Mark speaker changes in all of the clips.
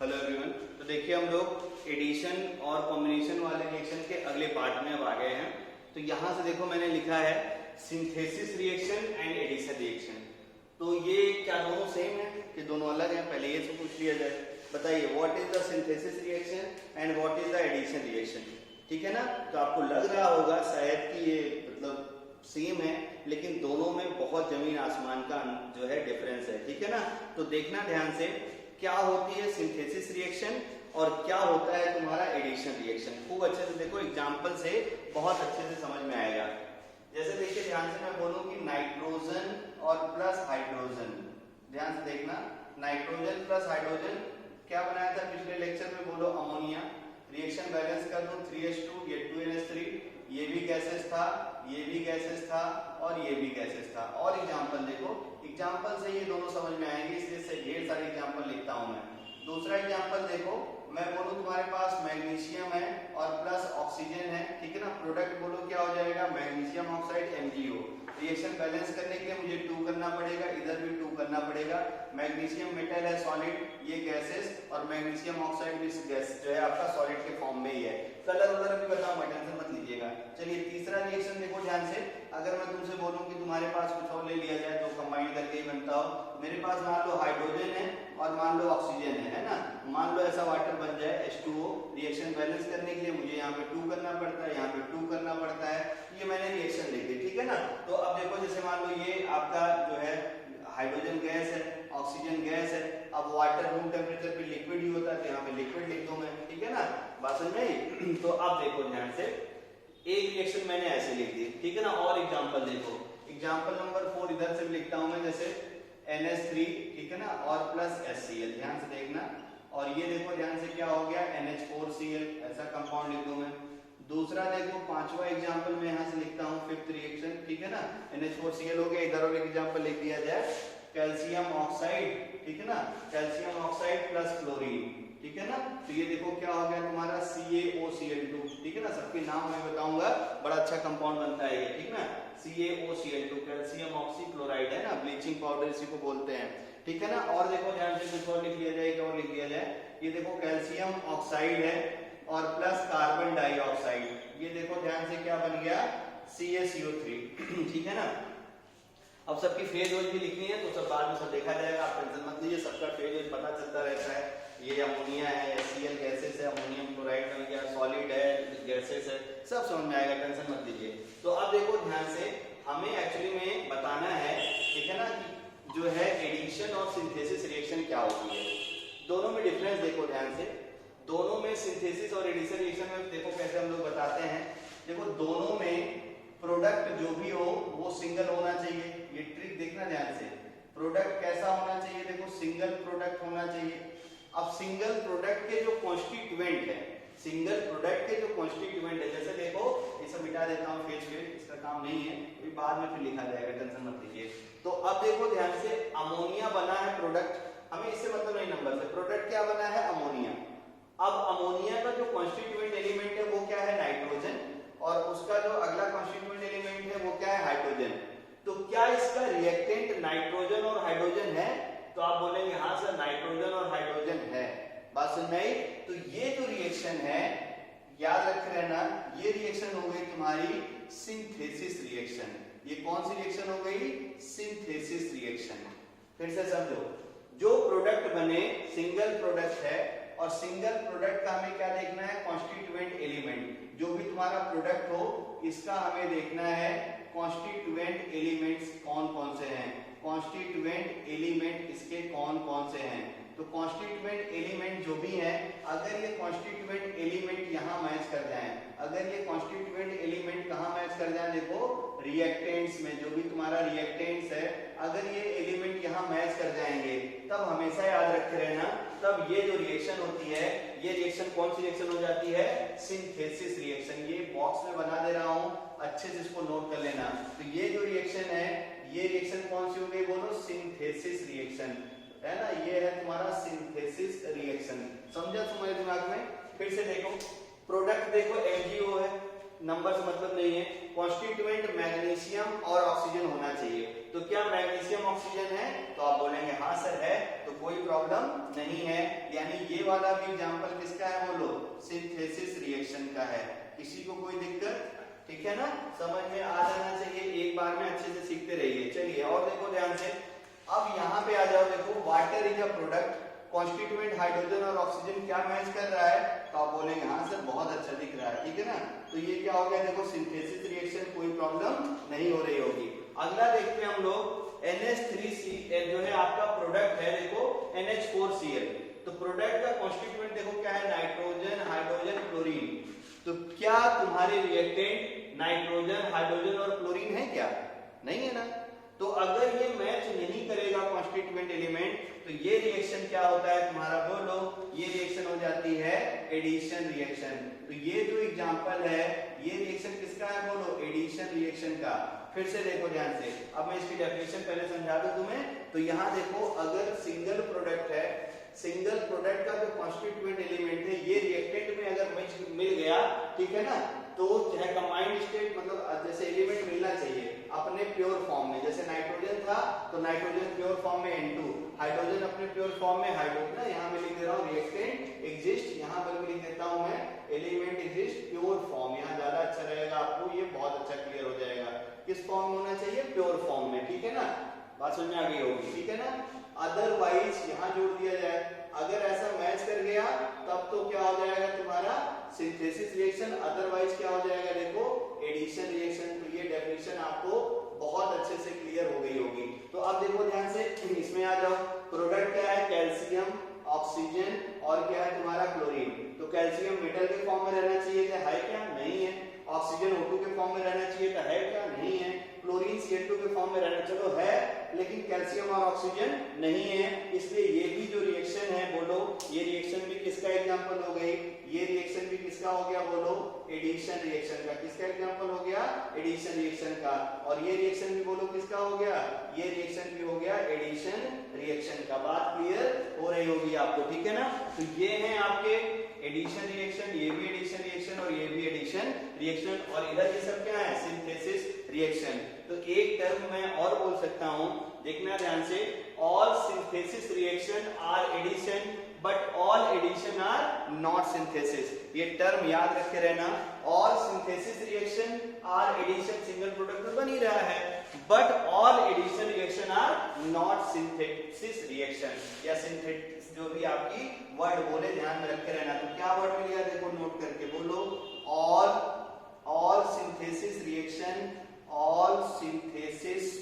Speaker 1: Hello everyone. तो देखिए हम लोग एडिशन और कॉम्बिनेशन वाले रिएक्शन के अगले पार्ट में अब आ गए हैं। तो यहाँ से देखो मैंने लिखा है synthesis reaction and addition reaction. तो ये क्या दोनों सेम है कि दोनों अलग हैं? पहले ये से पूछ लिया जाए। बताइए what is the synthesis reaction and what is the addition reaction. ठीक है ना? तो आपको लग रहा होगा शायद कि ये मतलब सेम है, लेकिन दोनों में बहुत जमीन आसमान का जो है डिफरेंस है। ठीक है ना? तो देखना ध्यान से क्या होती है सिंथेसिस रिएक्शन और क्या होता है तुम्हारा एडिशन रिएक्शन। खूब अच्छे से देखो, एग्जांपल से बहुत अच्छे से समझ में आएगा। जैसे देखिए ध्यान से मैं बोलूं कि नाइट्रोजन और प्लस हाइड्रोजन, ध्यान से देखना, नाइट्रोजन प्लस हाइड्रोजन क्या बनाया था पिछले लेक्चर में? बोलो अमोनिया। रिएक्शन बैलेंस कर दूं 3h2, ये 2NH3, ये भी गैसेस था, ये भी गैसेस था और ये भी गैसेस था। और एग्जांपल देखो, एग्जांपल से ये दोनों समझ में आएंगे, इसलिए ढेर सारे एग्जांपल लिखता हूं मैं। दूसरा एग्जांपल देखो, मैं बोलूं तुम्हारे पास मैग्नीशियम है और प्लस ऑक्सीजन है। ठीक है ना? प्रोडक्ट बोलो क्या हो जाएगा? Magnesium oxide MgO। Reaction balance करने के लिए मुझे 2 करना पड़ेगा, इधर भी 2 करना पड़ेगा। मैग्नीशियम मेटल है सॉलिड, ये गैसेस, और मैग्नीशियम ऑक्साइड भी गैस जो है आपका सॉलिड के फॉर्म में ही है। कलर वगैरह भी बताऊंगा, टेंशन मत लीजिएगा। चलिए तीसरा रिएक्शन देखो ध्यान से। अगर मैं तुमसे बोलूं कि तुम्हारे पास कुछ और ले लिया जाए तो कंबाइन करके ही बनता हो। मेरे पास मान लो हाइड्रोजन है और मान लो ऑक्सीजन है ना? मान लो ऐसा वाटर बन जाए H2O। रिएक्शन बैलेंस करने के लिए मुझे यहाँ पे 2 करना पड़ता है, यहाँ पे 2 करना पड़ता है। ये मैंने रिएक्शन लिख दी। ठीक है ना? तो अब देखो, जैसे मान लो ये आपका जो है हाइड्रोजन गैस है, ऑक्सीजन गैस है। अब वाटर रूम टेम्परेचर पे लिक्विड ही होता है, तो यहाँ पे लिक्विड लिख दूं मैं। ठीक है ना? बात समझ में आई? तो अब देखो ध्यान से, एक रिएक्शन मैंने ऐसे लिख दी। ठीक है ना? और एग्जांपल देखो, एग्जांपल नंबर 4 इधर से भी लिखता हूं मैं, जैसे NH3, ठीक है ना, और प्लस HCl। ध्यान से देखना। और ये देखो ध्यान से क्या हो गया? NH4Cl। ऐसा कंपाउंड लिख दूं मैं। दूसरा देखो, पांचवा एग्जांपल मैं यहां से लिखता हूं, फिफ्थ रिएक्शन। ठीक है ना? NH4Cl हो गया। इधर और एक एग्जांपल लिख दिया जाए, कैल्शियम ऑक्साइड। ठीक है ना? Calcium oxide plus chlorine. ठीक है ना? तो ये देखो क्या हो गया तुम्हारा? CaOCl2। ठीक है ना? सबके नाम मैं बताऊंगा, बड़ा अच्छा कंपाउंड बनता है ये। ठीक ना? CaOCl2, कैल्शियम ऑक्सीक्लोराइड है ना, ब्लीचिंग पाउडर इसी को बोलते हैं। ठीक है ना? और देखो ध्यान से, कुछ और लिख लिया जाए, क्या और लिख लिया जाए? ये देखो कैल्शियम ऑक्साइड है और प्लस कार्बन डाइऑक्साइड। ये देखो ध्यान से क्या बन गया? CaCO3। ठीक है ना? अब सबकी फेज ओज भी लिखनी है, तो सब बाद में सब देखा जाएगा, आप टेंशन मत लीजिए, सबका फेज ओज पता चलता रहता है। ये अमोनिया है, HCl गैसेस है, अमोनियम क्लोराइड बन गया, सॉलिड है, गैसेस है, सब समझ में आएगा, टेंशन मत लीजिए। तो अब देखो ध्यान से, हमें एक्चुअली में बताना है, ठीक है ना, कि जो है एडिशन और सिंथेसिस रिएक्शन क्या होती है। दोनों में डिफरेंस देखो ध्यान से। दोनों में सिंथेसिस और एडिशन रिएक्शन में देखो कैसे हम लोग बताते हैं। देखो दोनों में प्रोडक्ट जो भी हो वो सिंगल होना चाहिए। ये ट्रिक देखना ध्यान से। प्रोडक्ट कैसा होना चाहिए? देखो सिंगल प्रोडक्ट होना चाहिए। अब सिंगल प्रोडक्ट के जो कॉन्स्टिट्यूएंट है, सिंगल प्रोडक्ट के जो कॉन्स्टिट्यूएंट है, जैसे देखो इसे मिटा देता हूं, फेज पे इसका काम नहीं है, ये बाद में फिर लिखा जाएगा, टेंशन मत लीजिए। तो अब देखो ध्यान से, अमोनिया बना है प्रोडक्ट, हमें इससे मतलब नहीं नंबर से, प्रोडक्ट क्या बना है? अमोनिया। अब अमोनिया का जो कॉन्स्टिट्यूएंट एलिमेंट है वो क्या है? नाइट्रोजन। और उसका जो अगला कॉन्स्टिट्यूएंट एलिमेंट है वो क्या है? हाइड्रोजन। तो क्या इसका रिएक्टेंट नाइट्रोजन और हाइड्रोजन है? तो आप बोलेंगे हाँ सर, नाइट्रोजन और हाइड्रोजन है। बात समझ में आई? तो ये जो रिएक्शन है, याद रख रहना, ये रिएक्शन हो गई तुम्हारी सिंथेसिस रिएक्शन। ये कौन सी रिएक्शन हो गई? Synthesis reaction. फिर से समझो, जो प्रोडक्ट बने, सिंगल प्रोडक्ट है, और सिंगल प्रोडक्ट का हमें क्या देखना है? Constituent element. जो भी तुम्हारा प्रोडक्ट हो, इसका हमें देखना है कॉन्स्टिट्यूएंट एलिमेंट्स कौन कौन से हैं। कॉन्स्टिट्यूएंट एलिमेंट इसके कौन कौन से हैं? तो कॉन्स्टिट्यूएंट एलिमेंट जो भी हैं, अगर ये कॉन्स्टिट्यूएंट एलिमेंट यहां मैच कर जाएं, अगर ये कॉन्स्टिट्यूएंट एलिमेंट कहां मैच कर जाएं? देखो रिएक्टेंट्स में, जो भी तुम्हारा रिएक्टेंट्स है, अगर ये एलिमेंट यहां मैच कर जाएंगे, तब हमेशा याद रखे रहना, तब ये जो रिएक्शन होती है, ये रिएक्शन कौन सी रिएक्शन हो जाती है? Synthesis reaction. ये बॉक्स में बना दे रहा हूं, अच्छे से इसको नोट कर लेना। तो ये जो रिएक्शन है, ये रिएक्शन कौन सी हो गई? बोलो सिंथेसिस रिएक्शन, है ना? ये है तुम्हारा सिंथेसिस रिएक्शन। समझा तुम्हारे दिमाग में? फिर से देखो, प्रोडक्ट देखो MgO है, नंबर से मतलब नहीं है। कॉन्स्टिट्यूएंट मैग्नीशियम और ऑक्सीजन होना चाहिए। तो क्या मैग्नीशियम ऑक्सीजन है? तो आप बोलेंगे हाँ सर है। तो कोई प्रॉब्लम नहीं है। यानी ये वाला भी एग्जांपल किसका है बोलो, सिंथेसिस रिएक्शन का है। किसी को कोई दिक्कत, ठीक है ना, समझ में आ जाना चाहिए, एक बार में अच्छे से सीखते रहिए। चलिए और देखो ध्यान से, अब यहाँ पे आ जाओ, देखो water is a product constituent hydrogen और ऑक्सीजन क्या मैच कर रहा है, तो आप बोलेंगे हाँ सर बहुत अच्छा दिख रहा है, ठीक है ना। तो ये क्या हो गया, देखो सिंथेसिस रिएक्शन, कोई प्रॉब्लम नहीं हो रही होगी। अगला देखते हैं हम लोग NH3Cl जो है आपका प्रोडक्ट है, देखो NH4Cl। तो प्रोडक्ट का कॉन्स्टिट्यूएंट देखो क्या है, नाइट्रोजन, हाइड्रोजन, क्लोरीन। तो क्या तुम्हारे रिएक्टेंट नाइट्रोजन, हाइड्रोजन और क्लोरीन है क्या, नहीं है ना। तो अगर ये मैच नहीं करेगा कॉन्स्टिट्यूएंट एलिमेंट, तो ये रिएक्शन क्या होता है तुम्हारा बोलो, ये रिएक्शन हो जाती है एडिशन रिएक्शन। तो ये जो एग्जांपल है, ये रिएक्शन किसका है बोलो, एडिशन रिएक्शन का। फिर से देखो ध्यान से, अब मैं इसकी डेफिनेशन पहले समझा दूं तुम्हें। तो यहाँ देखो, अगर सिंगल प्रोडक्ट है, सिंगल प्रोडक्ट का जो कॉन्स्टिट्यूएंट एलिमेंट है ये रिएक्टेंट में अगर मिल गया, ठीक है ना, तो चाहे कंबाइंड स्टेट मतलब जैसे एलिमेंट मिलना चाहिए अपने प्योर फॉर्म में। जैसे नाइट्रोजन था तो नाइट्रोजन प्योर फॉर्म में N2, हाइड्रोजन अपने प्योर फॉर्म में हाइड्रोजन, यहाँ मैं लिख दे रहा हूँ रिएक्टेंट एग्जिस्ट, यहाँ पर भी लिख देता हूँ मैं एलिमेंट एग्जिस्ट प्योर फॉर्म, यहाँ ज्यादा अच्छा रहेगा आपको, ये बहुत अच्छा क्लियर हो जाएगा। किस फॉर्म में होना चाहिए, प्योर फॉर्म में, ठीक है ना, बात समझ में आ गई होगी, ठीक है ना। अदरवाइज यहाँ जोड़ दिया जाए, अगर ऐसा मैच कर गया तब तो क्या हो जाएगा तुम्हारा सिंथेसिस रिएक्शन, अदरवाइज क्या हो जाएगा देखो एडिशन रिएक्शन। तो ये डेफिनेशन आपको बहुत अच्छे से क्लियर हो गई होगी। तो अब देखो ध्यान से, इसमें आ जाओ, प्रोडक्ट क्या है, कैल्शियम, ऑक्सीजन और क्या है तुम्हारा क्लोरीन। तो कैल्शियम मेटल के फॉर्म में रहना चाहिए क्या, है क्या, नहीं है। ऑक्सीजन O2 के फॉर्म में रहना चाहिए था, है क्या, नहीं है। क्लोरीन Cl2 के फॉर्म में रहना, चलो है, लेकिन कैल्शियम और ऑक्सीजन नहीं है, इसलिए ये भी जो रिएक्शन है बोलो, ये रिएक्शन भी किसका एग्जांपल हो गई, ये रिएक्शन भी किसका हो गया बोलो, एडिशन रिएक्शन का। किसका एग्जांपल हो गया, एडिशन रिएक्शन का। और ये रिएक्शन भी बोलो किसका हो गया, ये रिएक्शन भी हो गया एडिशन रिएक्शन का। बात क्लियर हो रही होगी आपको, ठीक है ना। तो ये है आपके एडिशन रिएक्शन, ये भी एडिशन रिएक्शन और ये भी एडिशन रिएक्शन, और इधर ये सब क्या है, सिंथेसिस रिएक्शन। तो एक टर्म मैं और बोल सकता हूं, देखना ध्यान से, all synthesis reaction are addition but all addition are not synthesis. ये टर्म याद रखे रहना, all synthesis reaction are addition single product में बन ही रहा है, but all addition reaction are not synthesis reaction, या सिंथेसिस जो भी आपकी वर्ड बोले ध्यान में रखे रहना। तो क्या वर्ड मिल गया देखो, नोट करके बोलो, all synthesis reaction, all synthesis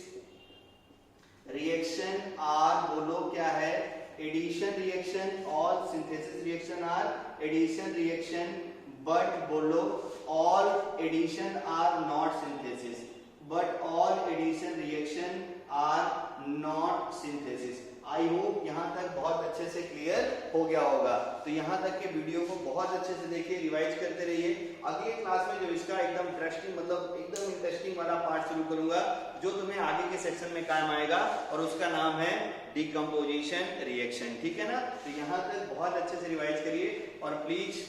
Speaker 1: reaction are बोलो क्या है, addition reaction. All synthesis reaction are addition reaction, but बोलो all addition are not synthesis, but all addition reaction are not synthesis. I hope यहाँ तक बहुत अच्छे से क्लियर हो गया होगा। तो यहाँ तक के वीडियो को बहुत अच्छे से देखिए, रिवाइज करते रहिए। अगले क्लास में जो इसका एकदम इंटरेस्टिंग मतलब एकदम इंटरेस्टिंग वाला पार्ट शुरू करूंगा, जो तुम्हें आगे के सेक्शन में काम आएगा, और उसका नाम है डिकम्पोजिशन रिएक्शन, ठीक है ना। तो यहाँ तक बहुत अच्छे से रिवाइज करिए, और प्लीज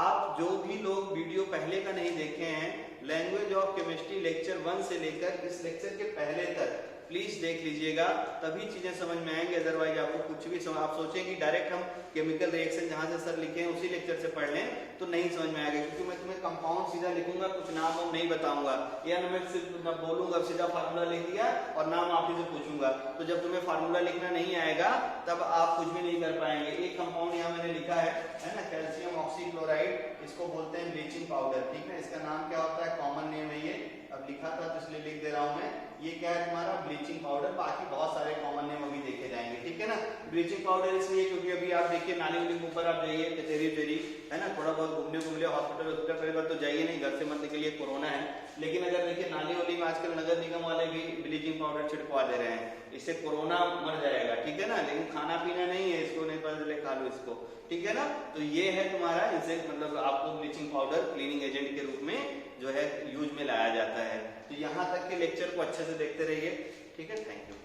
Speaker 1: आप जो भी लोग वीडियो पहले का नहीं देखे हैं, लैंग्वेज ऑफ केमिस्ट्री लेक्चर 1 से लेकर इस लेक्चर के पहले तक प्लीज देख लीजिएगा, तभी चीजें समझ में आएंगे। अदरवाइज आपको कुछ भी आप सोचेंगे डायरेक्ट हम केमिकल रिएक्शन जहां से सर लिखे हैं उसी लेक्चर से पढ़ लें, तो नहीं समझ में आएगा, क्योंकि मैं तुम्हें कंपाउंड सीधा लिखूंगा, कुछ नाम हम नहीं बताऊंगा, या मैं सिर्फ बोलूंगा सीधा फार्मूला लिख दिया और नाम आप ही से पूछूंगा। तो जब तुम्हें फार्मूला लिखना नहीं आएगा तब आप कुछ भी नहीं कर पाएंगे। एक कंपाउंड यहाँ मैंने लिखा है ना, कैल्शियम ऑक्सीक्लोराइड, इसको बोलते हैं ब्लीचिंग पाउडर, ठीक है। इसका नाम क्या होता है, कॉमन नेम है ये, अब लिखा था तो इसलिए लिख दे रहा हूं मैं। ये क्या है तुम्हारा ब्लीचिंग पाउडर, बाकी बहुत सारे कॉमन नेम अभी देखे जाएंगे, ठीक है ना। ब्लीचिंग पाउडर इसलिए क्योंकि अभी आप देखिए नाली उली के ऊपर आप जाइए, कचेरी उचेरी है ना, थोड़ा बहुत घूमने को मिले, हॉस्पिटल पहली बार तो जाइए नहीं, घर से मत निकलिए, कोरोना है। लेकिन अगर देखिए नाली वाली में आजकल नगर निगम वाले भी ब्लीचिंग पाउडर छिड़कवा दे रहे हैं, इससे कोरोना मर जाएगा, ठीक है ना। लेकिन खाना पीना नहीं है, इसको नहीं पता चले खा लो इसको, ठीक है ना। तो ये है तुम्हारा, इनसे मतलब आपको ब्लीचिंग पाउडर क्लीनिंग एजेंट के रूप में जो है यूज में लाया जाता है। तो यहाँ तक के लेक्चर को अच्छे से देखते रहिए, ठीक है। Thank you.